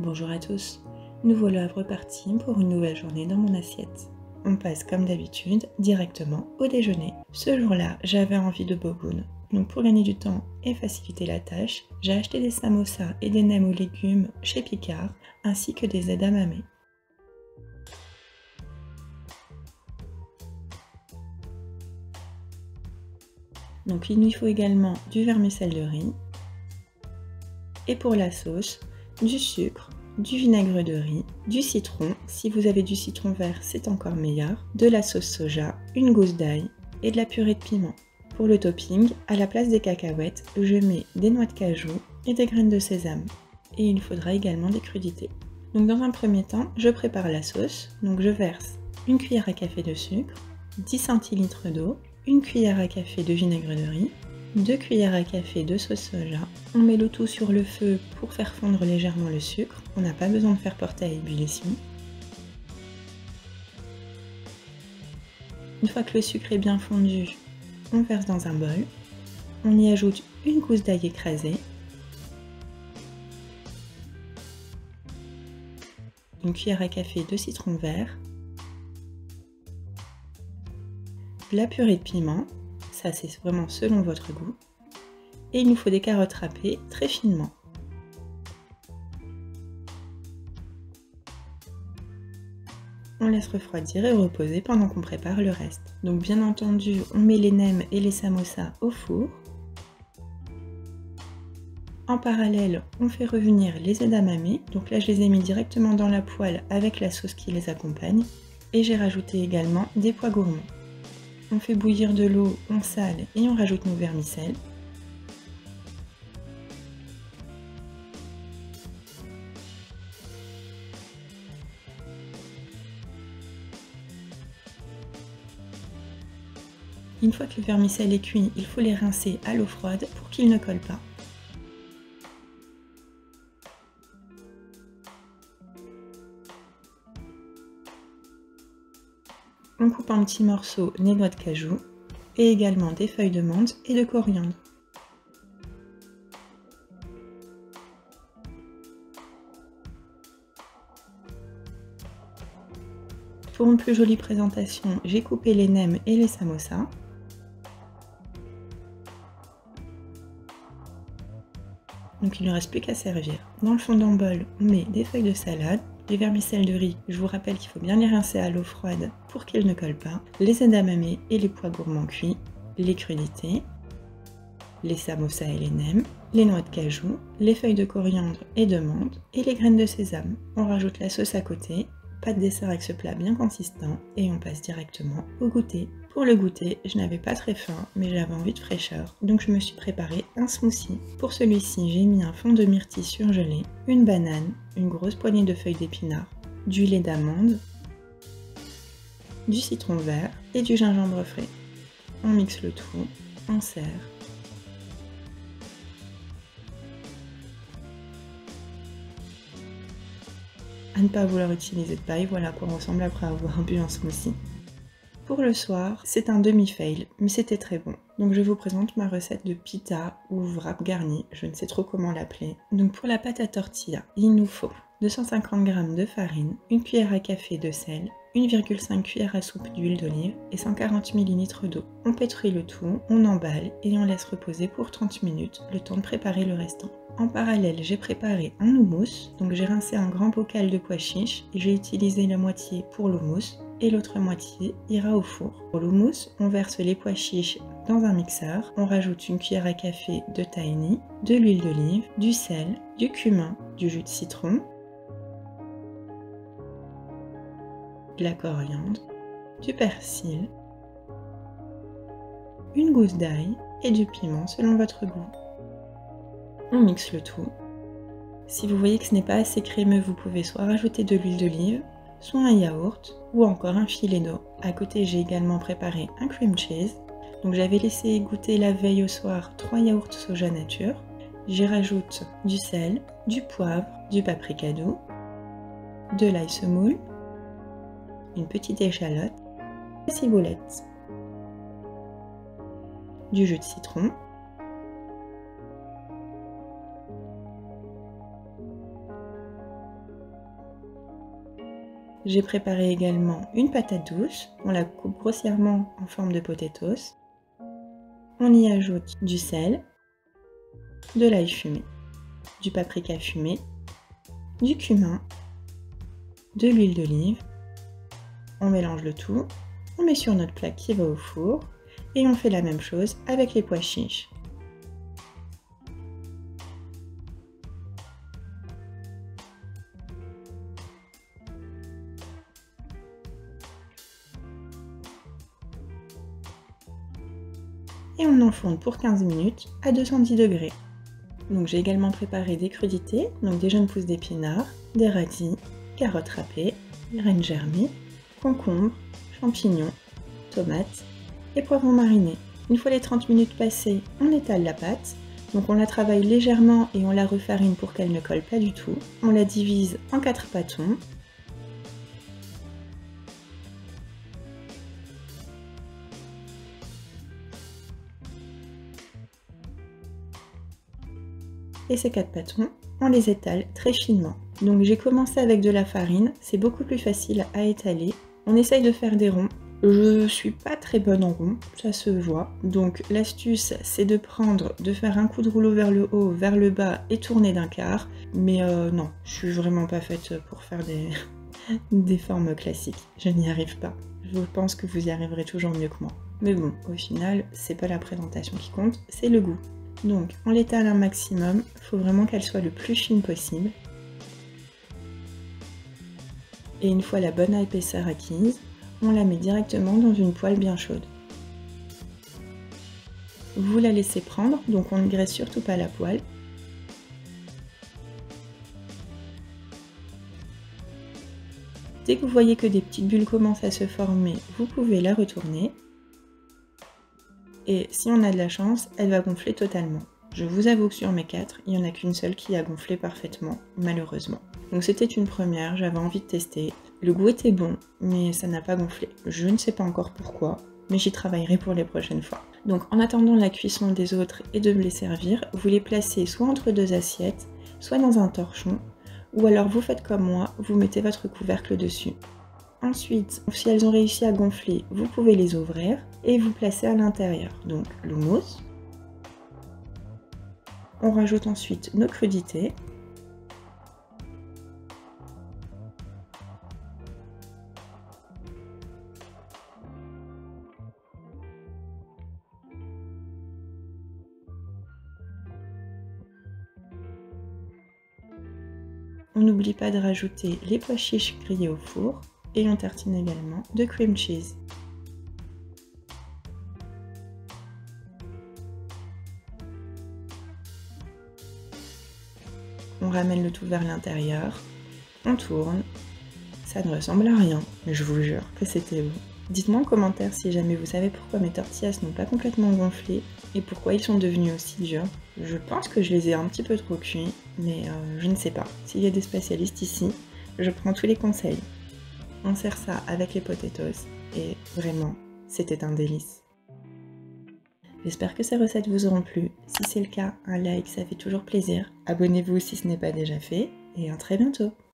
Bonjour à tous, nous voilà repartis pour une nouvelle journée dans mon assiette. On passe comme d'habitude directement au déjeuner. Ce jour-là, j'avais envie de boboon. Donc pour gagner du temps et faciliter la tâche, j'ai acheté des samosas et des nems aux légumes chez Picard, ainsi que des edamame. Donc il nous faut également du vermicelle de riz, et pour la sauce, du sucre, du vinaigre de riz, du citron, si vous avez du citron vert c'est encore meilleur, de la sauce soja, une gousse d'ail et de la purée de piment. Pour le topping, à la place des cacahuètes, je mets des noix de cajou et des graines de sésame. Et il faudra également des crudités. Donc dans un premier temps, je prépare la sauce. Donc je verse une cuillère à café de sucre, 10 centilitres d'eau, une cuillère à café de vinaigre de riz, 2 cuillères à café de sauce soja. On met le tout sur le feu pour faire fondre légèrement le sucre. On n'a pas besoin de faire porter à ébullition. Une fois que le sucre est bien fondu, on verse dans un bol. On y ajoute une gousse d'ail écrasée, une cuillère à café de citron vert, de la purée de piment, ça c'est vraiment selon votre goût, et il nous faut des carottes râpées très finement. On laisse refroidir et reposer pendant qu'on prépare le reste. Donc bien entendu, on met les nems et les samosas au four. En parallèle, on fait revenir les edamame. Donc là, je les ai mis directement dans la poêle avec la sauce qui les accompagne. Et j'ai rajouté également des pois gourmands. On fait bouillir de l'eau, on sale et on rajoute nos vermicelles. Une fois que le vermicelle est cuit, il faut les rincer à l'eau froide pour qu'ils ne collent pas. On coupe en petits morceaux les noix de cajou et également des feuilles de menthe et de coriandre. Pour une plus jolie présentation, j'ai coupé les nems et les samosas. Donc il ne reste plus qu'à servir. Dans le fond d'un bol, on met des feuilles de salade, les vermicelles de riz, je vous rappelle qu'il faut bien les rincer à l'eau froide pour qu'ils ne collent pas, les edamame et les pois gourmands cuits, les crudités, les samosas et les nems, les noix de cajou, les feuilles de coriandre et de menthe et les graines de sésame. On rajoute la sauce à côté, pas de dessert avec ce plat bien consistant et on passe directement au goûter. Pour le goûter, je n'avais pas très faim, mais j'avais envie de fraîcheur, donc je me suis préparé un smoothie. Pour celui-ci, j'ai mis un fond de myrtille surgelé, une banane, une grosse poignée de feuilles d'épinards, du lait d'amande, du citron vert et du gingembre frais. On mixe le tout, on sert. À ne pas vouloir utiliser de paille, voilà à quoi on ressemble après avoir bu un smoothie. Pour le soir, c'est un demi-fail, mais c'était très bon. Donc je vous présente ma recette de pita ou wrap garni, je ne sais trop comment l'appeler. Donc pour la pâte à tortilla, il nous faut 250 g de farine, une cuillère à café de sel, 1,5 cuillère à soupe d'huile d'olive et 140 ml d'eau. On pétrit le tout, on emballe et on laisse reposer pour 30 minutes, le temps de préparer le restant. En parallèle, j'ai préparé un houmous, donc j'ai rincé un grand bocal de pois chiches et j'ai utilisé la moitié pour l'houmous et l'autre moitié ira au four. Pour l'houmous, on verse les pois chiches dans un mixeur, on rajoute une cuillère à café de tahini, de l'huile d'olive, du sel, du cumin, du jus de citron, de la coriandre, du persil, une gousse d'ail et du piment selon votre goût. On mixe le tout. Si vous voyez que ce n'est pas assez crémeux, vous pouvez soit rajouter de l'huile d'olive, soit un yaourt ou encore un filet d'eau. À côté, j'ai également préparé un cream cheese. Donc j'avais laissé goûter la veille au soir 3 yaourts soja nature. J'y rajoute du sel, du poivre, du paprika doux, de l'ail semoule, une petite échalote, des ciboulettes, du jus de citron, J'ai préparé également une patate douce, on la coupe grossièrement en forme de potatoes. On y ajoute du sel, de l'ail fumé, du paprika fumé, du cumin, de l'huile d'olive. On mélange le tout, on met sur notre plaque qui va au four et on fait la même chose avec les pois chiches. Et on enfourne pour 15 minutes à 210 degrés. Donc j'ai également préparé des crudités, donc des jeunes pousses d'épinards, des radis, carottes râpées, graines germées, concombres, champignons, tomates et poivrons marinés. Une fois les 30 minutes passées, on étale la pâte. Donc on la travaille légèrement et on la refarine pour qu'elle ne colle pas du tout. On la divise en 4 pâtons. Et ces 4 pâtons, on les étale très finement. Donc j'ai commencé avec de la farine, c'est beaucoup plus facile à étaler. On essaye de faire des ronds. Je suis pas très bonne en rond, ça se voit. Donc l'astuce, c'est de faire un coup de rouleau vers le haut, vers le bas et tourner d'un quart. Mais non, je suis vraiment pas faite pour faire des formes classiques. Je n'y arrive pas. Je pense que vous y arriverez toujours mieux que moi. Mais bon, au final, c'est pas la présentation qui compte, c'est le goût. Donc, on l'étale un maximum, il faut vraiment qu'elle soit le plus fine possible. Et une fois la bonne épaisseur acquise, on la met directement dans une poêle bien chaude. Vous la laissez prendre, donc on ne graisse surtout pas la poêle. Dès que vous voyez que des petites bulles commencent à se former, vous pouvez la retourner. Et si on a de la chance, elle va gonfler totalement. Je vous avoue que sur mes 4, il n'y en a qu'une seule qui a gonflé parfaitement, malheureusement. Donc c'était une première, j'avais envie de tester. Le goût était bon, mais ça n'a pas gonflé. Je ne sais pas encore pourquoi, mais j'y travaillerai pour les prochaines fois. Donc en attendant la cuisson des autres et de me les servir, vous les placez soit entre 2 assiettes, soit dans un torchon, ou alors vous faites comme moi, vous mettez votre couvercle dessus. Ensuite, si elles ont réussi à gonfler, vous pouvez les ouvrir et vous placer à l'intérieur. Donc l'houmous. On rajoute ensuite nos crudités. On n'oublie pas de rajouter les pois chiches grillés au four et on tartine également de cream cheese. On ramène le tout vers l'intérieur, on tourne, ça ne ressemble à rien, mais je vous jure que c'était bon. Dites-moi en commentaire si jamais vous savez pourquoi mes tortillas n'ont pas complètement gonflé et pourquoi ils sont devenus aussi durs. Je pense que je les ai un petit peu trop cuits, mais je ne sais pas. S'il y a des spécialistes ici, je prends tous les conseils. On sert ça avec les potatoes et vraiment, c'était un délice. J'espère que ces recettes vous auront plu. Si c'est le cas, un like, ça fait toujours plaisir. Abonnez-vous si ce n'est pas déjà fait et à très bientôt.